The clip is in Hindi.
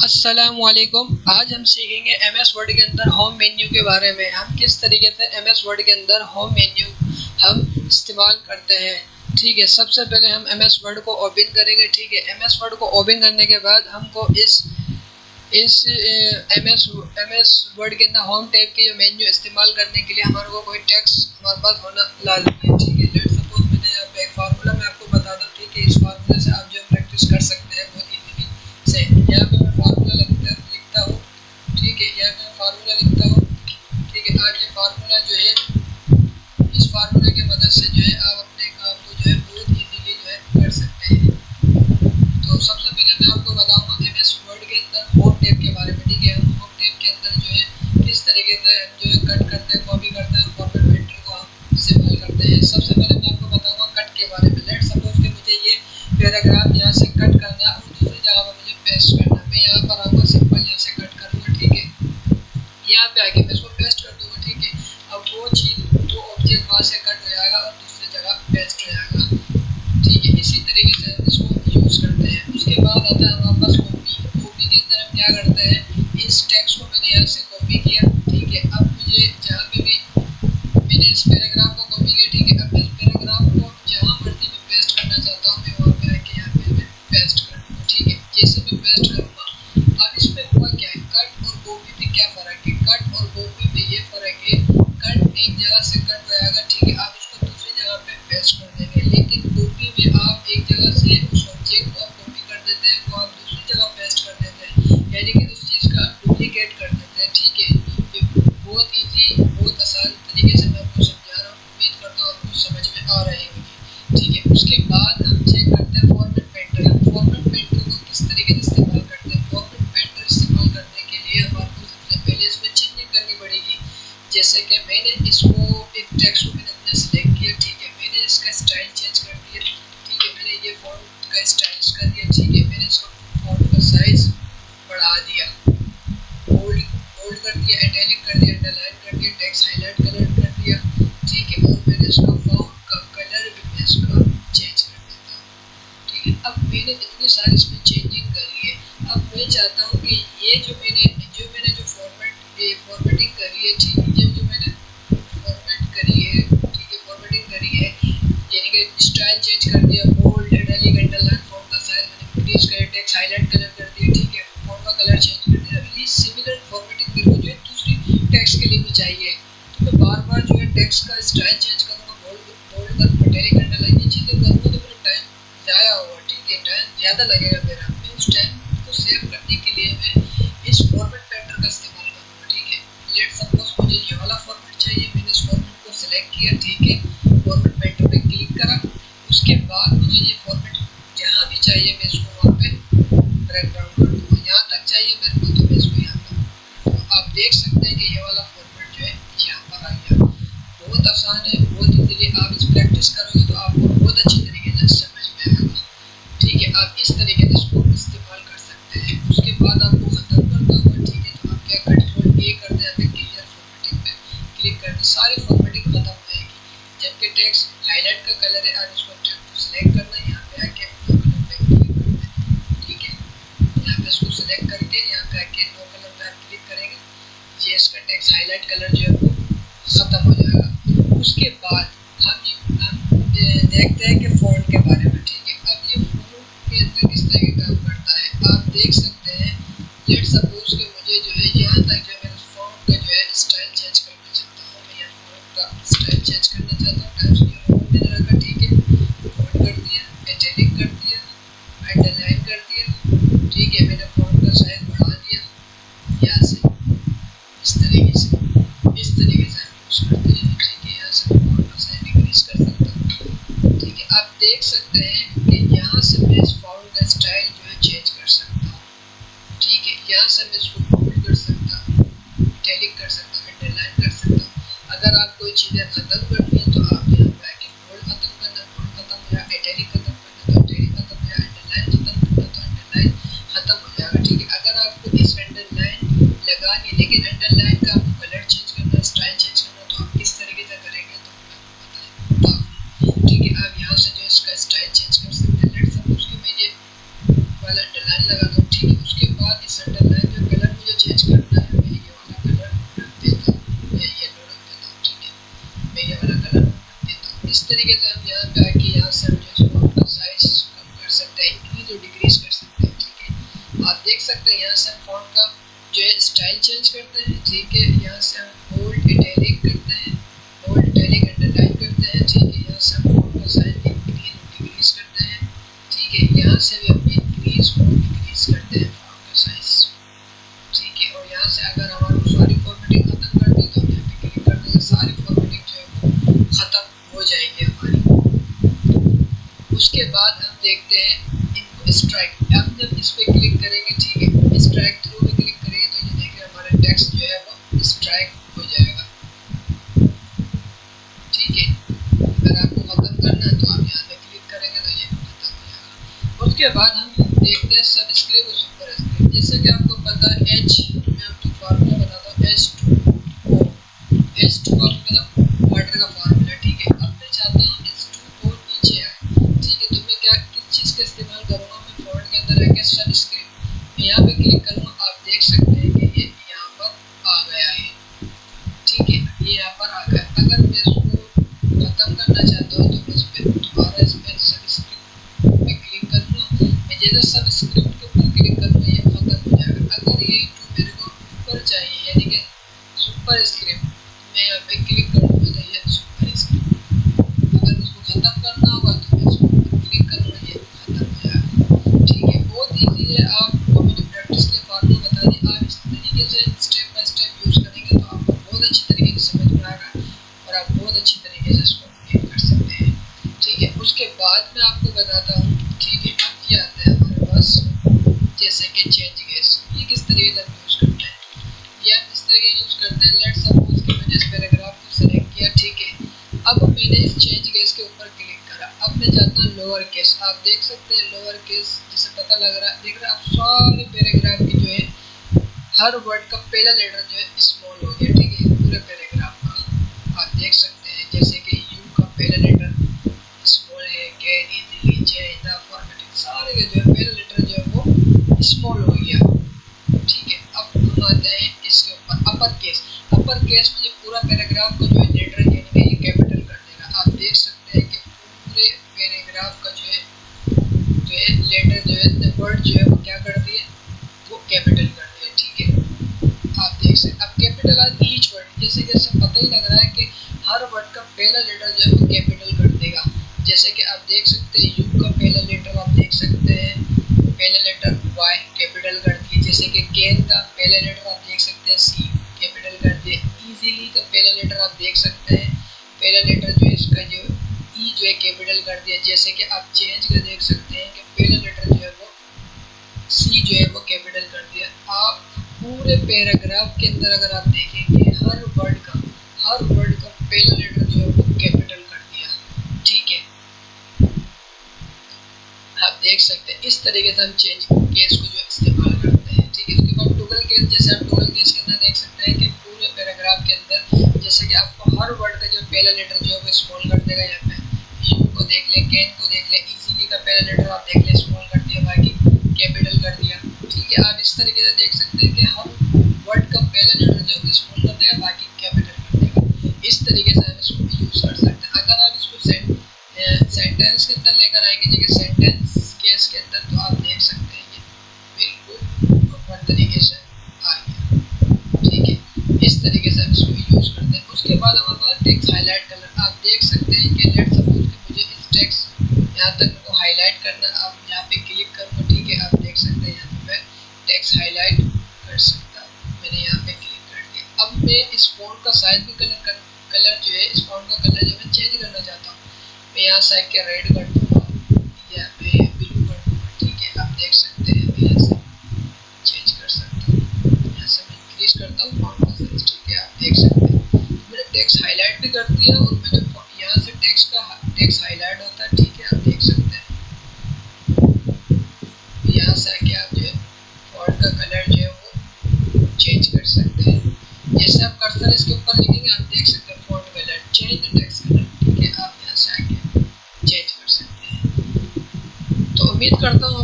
अस्सलामुअलैकुम। आज हम सीखेंगे एमएस वर्ड के अंदर होम मेन्यू के बारे में। हम किस तरीके से एमएस वर्ड के अंदर होम मेन्यू हम इस्तेमाल करते हैं। ठीक है, सबसे पहले हम एमएस वर्ड को ओपन करेंगे। ठीक है, एमएस वर्ड को ओपन करने के बाद हमको इस एमएस वर्ड के अंदर होम टैब के जो मेन्यू इस्तेमाल करने के लिए हमारे को कोई टेक्स्ट हमारे पास होना लाजमी है। ठीक है, लेट्स सपोज मैंने यहाँ पे एक फार्मूला मैं आपको बता दूँ। ठीक है, इस फार्मूले से आप जो प्रैक्टिस कर सकते हैं बहुत इजीली से। यहाँ पे मैं फार्मूला लिखता हूँ। ठीक है, यहाँ पे मैं फार्मूला लिखता हूँ। ठीक है, आप ये फार्मूला जो है इस फार्मूले की मदद से जो है आप अपने काम को जो है बहुत इजीली जो है कर सकते हैं। तो सबसे पहले मैं आपको बताऊंगा एमएस वर्ड के अंदर होम टैब के बारे में। ठीक है, हम होम टैब के अंदर जो है किस तरीके से हम जो है कट करते हैं, कॉपी करते हैं और फॉर्मेट पेंटर को हम इस्तेमाल करते हैं। सबसे पहले मैं आपको बताऊंगा कट के बारे में। लेट्स सपोज कि मुझे ये पैराग्राफ यहाँ से कट करना है और दूसरी जगह पर मुझे पेस्ट करना है। मैं यहाँ पर आऊँगा, सिंपल यहाँ से कट करूँगा। ठीक है, यहाँ पे आके मैं इसको पेस्ट कर दूँगा। ठीक है, अब वो चीज़ वो ऑब्जेक्ट वहाँ से कट हो जाएगा और दूसरी जगह पेस्ट हो जाएगा। ठीक है, इसी तरीके से हम इसको यूज़ करते हैं। उसके बाद आता है हमारे पास कॉपी के अंदर हम क्या करते हैं, इस टेक्स्ट को मैंने यहाँ से कॉपी किया। ठीक है, अब मुझे जहाँ पे भी मैंने इस पैराग्राफ को कॉपी किया। ठीक है, अब इस पैराग्राफ को जहाँ मर्जी मैं पेस्ट करना चाहता हूँ मैं वहाँ पे आके यहाँ पे मैं पेस्ट कर दूँगा। ठीक है, जैसे मैं पेस्ट करूँगा अब इसमें हुआ क्या है, कट और कॉपी में क्या फ़र्क है। कट और कॉपी में ये फ़र्क है, कट एक जगह से कट हो जाएगा। ठीक है, आप इसको दूसरी जगह पे पेस्ट कर देंगे, लेकिन कॉपी में आप एक जगह से उस ऑब्जेक्ट को आप कॉपी कर देते हैं वो आप दूसरी जगह पेस्ट कर देते हैं, यानी कि उस चीज़ का डुप्लीकेट कर देते हैं। ठीक है, ये बहुत ईजी बहुत आसान तरीके से मैं आपको समझा रहा हूँ। उम्मीद करता हूँ आपको समझ में आ रही होगी। ठीक है, उसके बाद हम चेक करते हैं फॉर्मेट पेंटर। हम फॉर्मेट पेंटर को किस तरीके से इस्तेमाल करते हैं। फॉर्मेट पेंटर इस्तेमाल करने के लिए हमारे को सबसे पहले इसमें चेंजिंग करनी पड़ेगी। जैसे कि मैंने इसको एक टेक्स्ट को मैंने अपने सेलेक्ट किया। ठीक है, मैंने इसका स्टाइल चेंज कर दिया। ठीक है, मैंने ये फॉन्ट का स्टाइल कर दिया। ठीक है, मैंने इसको फॉन्ट का साइज बढ़ा दिया, बोल्ड बोल्ड कर दिया, इटैलिक कर दिया, अंडरलाइन कर दिया, टेक्स्ट हाईलाइट कलर कर दिया। ठीक है, और मैंने इसका फॉन्ट का कलर भी मैं इसका चेंज कर देता हूँ। ठीक है, अब मैंने इतनी सारी इसमें चेंजिंग करी है। अब मैं चाहता हूँ कि ये जो मैंने जो फॉर्मेटिंग करी है। ठीक है, जो मैंने फॉर्मेट करी है। ठीक है, फॉर्मेटिंग करी है यानी कि स्टाइल चेंज कर दिया, बोल्ड इटैलिक अंडरलाइन, फॉन्ट का साइज मैंने इंक्रीज कर, टेक्स्ट हाईलाइट कलर कर दिया। ठीक है, फॉन्ट का कलर चेंज कर दिया। ये सिमिलर फॉर्मेटिंग मेरे को जो है दूसरी टेक्स्ट के लिए भी चाहिए। तो मैं बार बार जो है टेक्स्ट का स्टाइल चेंज करूँगा, बोल्ड करूँगा, इटैलिक अंडरलाइन, ये चीज़ें करूँगा तो मेरा टाइम ज़ाया होगा। ठीक है, टाइम ज़्यादा लगेगा मेरा। मैं उस टाइम को सेव करने के लिए मैं इस फॉर्मेट पेंटर का इस्तेमाल करूँगा। ठीक है, लेट्स सपोज मुझे ये वाला फॉर्मेट चाहिए, मैंने इस फॉर्मेट को सिलेक्ट किया। ठीक है, फॉर्मेट पेंटर पे क्लिक करा। उसके बाद मुझे ये फॉर्मेट जहाँ भी चाहिए मैं इसको वहाँ पे ड्रैग डाउन कर दूँगा। यहाँ तक चाहिए मेरे को तो मैं इसको यहाँ पर, तो आप देख सकते हैं कि ये वाला फॉर्मेट जो है यहाँ पर आ गया। बहुत आसान है, बहुत इजीली आप इस प्रैक्टिस करोगे तो आपको बहुत अच्छी तरीके से समझ में आएगा। ठीक है, आप इस तरीके से इसको इस्तेमाल कर सकते हैं। उसके बाद आपको ख़त्म करना होगा। ठीक है, तो आप क्या कंट्रोल ए कर दें, यहाँ पे क्लियर फॉर्मेटिंग पे क्लिक कर दें, सारी फॉर्मेटिंग खत्म हो जाएगी। जबकि टेक्स्ट हाईलाइट का कलर है, आप इसको सेलेक्ट करना है, यहाँ पे आके नो कलर पे क्लिक कर दें। ठीक है, यहाँ पे इसको सेलेक्ट करके यहाँ पे आके नो कलर पे आप क्लिक करेंगे, ये इसका टेक्स्ट हाईलाइट कलर जो है वो ख़त्म हो जाएगा। उसके बाद हम देखते हैं कि फ़ॉन्ट के बारे में। ठीक है, अब ये फ़ॉन्ट के अंदर किस तरह का काम करता है आप देख सकते हैं। लेट्स सपोज कि मुझे जो है यहाँ तक जो है मेरे फ़ॉन्ट का जो है स्टाइल चेंज करना चाहता हूँ। मैं यहाँ फ़ॉन्ट का स्टाइल चेंज करना चाहता हूँ। टाइम्स न्यू रोमन मैंने रखा। ठीक है, फ़ॉन्ट कर दिया, इटैलिक कर दिया, अंडरलाइन कर दिया। ठीक है, मैंने फ़ॉन्ट का साइज बढ़ा दिया यहाँ से, इस तरीके से हम यूज़ करते हैं। ठीक है, यहाँ से मैं फॉन्ट का साइज इंक्रीज कर सकता हूँ। ठीक है, आप देख सकते हैं कि यहाँ से मैं इस फॉन्ट का स्टाइल जो है चेंज कर सकता हूँ। ठीक है, यहाँ से मैं इसको बोल्ड कर सकता हूँ, इटैलिक कर सकता हूँ, अंडरलाइन कर सकता हूँ। अगर आप कोई चीज़ें खत्म करनी है तो आप यहाँ पे आके बोल्ड खत्म करना, बोल्ड खत्म हो जाएगा, इटैलिक खत्म करना तो इटैलिक खत्म हो जाएगा, अंडरलाइन खत्म करना तो अंडरलाइन खत्म हो जाएगा। ठीक है, अगर आपको इस अंडरलाइन लगानी लेकिन अंडरलाइन का आपको कलर चेंज करना, स्टाइल चेंज करना, तो आप किस तरीके से करेंगे तो मैं आपको बताऊँ। ठीक है, आप यहाँ से जो इसका स्टाइल चेंज कर सकते हैं। लेट्स सपोज कि मैं ये वाला अंडरलाइन लगा दूँ। ठीक है, उसके बाद सेंटर लाइन जो कलर मुझे चेंज करना है, मैं ये वाला कलर रख देता हूँ या येलो रख देता हूँ। ठीक है, मैं ये वाला कलर रख देता हूँ। इस तरीके से हम यहाँ पे आके यहाँ से हम जो फॉन्ट का साइज कम कर सकते हैं, इंक्रीज और डिक्रीज कर सकते हैं। ठीक है, आप देख सकते हैं यहाँ से हम फॉन्ट का जो है स्टाइल चेंज करते हैं। ठीक है, यहाँ से हम बोल्ड इटैलिक करते हैं, बोल्ड इटैलिक अंडरलाइन करते हैं। ठीक है, यहाँ से हम फॉन्ट का साइज इंक्रीज और डिक्रीज करते हैं। ठीक है, यहाँ से भी हम इंक्रीज और डिक्रीज करते हैं फॉन्ट का साइज। ठीक है, और यहाँ से अगर हमारी सारी फॉर्मेटिंग खत्म कर दी तो हम यहाँ पे क्लिक कर देंगे, सारी फॉर्मेटिंग जो है वो खत्म हो जाएगी हमारी। उसके बाद हम देखते हैं इनको स्ट्राइक, हम जब इस पे क्लिक करेंगे, ठीक है, स्ट्राइक थ्रू में क्लिक करेंगे तो ये देखिए हमारा टेक्स्ट जो है वो स्ट्राइक हो जाएगा। ठीक है, अगर आपको खत्म करना है तो आप यहाँ पे क्लिक करेंगे तो ये खत्म हो जाएगा। उसके बाद हम देखते हैं सबस्क्रिप्ट और सुपरस्क्रिप्ट। जैसे कि आपको पता है एच, मैं आपको फार्मूला बताता हूँ, H2O, H2 का मतलब वाटर का फार्मूला। ठीक है, अब मैं चाहता हूँ H2O नीचे आए। ठीक है, तो मैं क्या किस चीज़ का इस्तेमाल करूँगा, मैं फॉन्ट के अंदर आके सबस्क्रिप्ट मैं यहाँ पे क्लिक करूँगा, आप देख सकते हैं कि ये यहाँ पर आ गया है। ठीक है, ये यहाँ पर आ गया। अगर मैं इसको खत्म करना चाहता हूँ तो मैं इस पर दोबारा इस पर सबस्क्रिप्ट पे क्लिक करूँगा, मैं जैसे सबस्क्रिप्ट के ऊपर क्लिक करूँगा ये खत्म हो जाएगा। अगर ये मेरे को ऊपर चाहिए यानी कि सुपर स्क्रिप्ट, मैं यहाँ पे क्लिक करूँगा तो ये सुपर स्क्रिप्ट, अगर इसको खत्म करना होगा तो मैं इसको क्लिक करूँगा, ये खत्म हो जाएगा। ठीक है, बहुत ईजी है, आपको मैंने प्रैक्टिस के फार्मूला बता दिया। आप इस तरीके से स्टेप बाय स्टेप यूज़ करेंगे तो आपको बहुत अच्छी तरीके से समझ में आएगा और आप बहुत अच्छी तरीके से इसको अपडेट कर सकते हैं। ठीक है, उसके बाद मैं आपको बताता हूँ। ठीक है, अब क्या आता है हमारे पास, जैसे कि चेंज केस, ये किस तरीके से यूज़ करते हैं, या इस तरीके यूज़ करते हैं। लेट्स सपोज कि मैंने इस पैराग्राफ को सेलेक्ट किया। ठीक है, अब मैंने इस चेंज केस के ऊपर क्लिक करा, अब मैं चाहता हूँ लोअर केस। आप देख सकते हैं लोअर केस, जिसे पता लग रहा है, देख रहे हैं आप सारे पैराग्राफ की जो है हर वर्ड का पहला लेटर जो है स्मॉल हो गया। ठीक है, पूरे पैराग्राफ का आप देख सकते हैं, जैसे कि यू का पहला लेटर स्मॉल है, can, easily, J, the, formatting, सारे के जो है पहला लेटर जो है वो स्मॉल हो गया। ठीक है, अब हम आते हैं इसके ऊपर अपर केस। अपर केस में पूरा पैराग्राफ का जो है लेटर यानी कि ये कैपिटल कर देगा। आप देख सकते हैं कि पूरे पैराग्राफ का जो है लेटर जो है वर्ड जो है वो क्या कर दिए, वो कैपिटल कर दिया। ठीक है, आप देख सकते, अब कैपिटल आज ईच वर्ड, जैसे कि इससे पता ही लग रहा है कि हर वर्ड का पहला लेटर जो है वो कैपिटल कर देगा। जैसे कि आप देख सकते हैं यू का पहला लेटर आप देख सकते हैं, पहला लेटर वाई कैपिटल कर दिए। जैसे कि कैन का पहला लेटर आप देख सकते हैं सी कैपिटल कर दिए। इजीली का पहला लेटर आप देख सकते हैं, पहला लेटर जो है इसका जो ई जो है कैपिटल कर दिया। जैसे कि आप चेंज का देख सकते हैं कि पहला लेटर जो है वो सी जो है वो कैपिटल कर दिया। आप पूरे पैराग्राफ के अंदर अगर आप देखेंगे हर वर्ड का पहला लेटर जो है वो कैपिटल कर दिया। ठीक है, आप देख सकते हैं इस तरीके से हम चेंज केस को जो इस्तेमाल करते हैं। ठीक है, उसके बाद टॉगल केस, जैसे आप टॉगल केस के अंदर देख सकते हैं कि पूरे पैराग्राफ के अंदर जैसे कि आपको हर वर्ड का जो पहला लेटर जो है वो स्मॉल कर देगा। यहाँ पे यू को देख ले, कैन को देख ले, इजीली का पहला लेटर आप देख ले स्मॉल कर दिया, बाकी कैपिटल कर दिया। ठीक है, आप इस तरीके से देख सकते हैं कि हर वर्ड का पहला लेटर जो है स्मॉल कर देगा, बाकी कैपिटल कर देगा। इस तरीके से हम इसको यूज कर सकते हैं। अगर आप इसको सेंटेंस के अंदर लेकर आएंगे, जगह सेंटेंस केस के अंदर, तो आप देख सकते हैं ये बिल्कुल प्रॉपर तरीके से आ गया। ठीक है, इस तरीके से हम इसको यूज करते हैं। उसके बाद हमारे पास टेक्स्ट हाईलाइट कलर, आप देख सकते हैं कि लेट्स सपोज कि मुझे इस टेक्स्ट यहाँ तक को हाईलाइट करना, आप यहाँ पे क्लिक करूँगा। ठीक है, आप देख सकते हैं यहाँ पे मैं टेक्स्ट हाईलाइट कर सकता हूँ, मैंने यहाँ पे क्लिक कर दिया। अब मैं इस फॉन्ट का साइज भी कलर जो है, इस फॉन्ट का कलर जो मैं चेंज करना चाहता हूँ, मैं यहाँ से आके रेड कर दूँगा या मैं ब्लू कर दूँगा। ठीक है, आप देख सकते हैं मैं यहाँ से चेंज कर सकता हूँ, यहाँ से मैं इंक्रीज करता हूँ फॉन्ट का साइज। ठीक है, आप देख सकते हैं मैंने टेक्स्ट हाईलाइट भी कर दिया और मैंने यहाँ से टेक्स्ट हाईलाइट होता है। ठीक है, आप देख सकते हैं यहाँ से आके आप जो है फॉन्ट का कलर जो है वो चेंज कर सकते हैं। जैसे आप कर्सर इसके ऊपर लिखेंगे, आप देख सकते हैं font colour change the text colour. ठीक है, आप यहाँ से आके चेंज कर सकते हैं। तो उम्मीद करता हूँ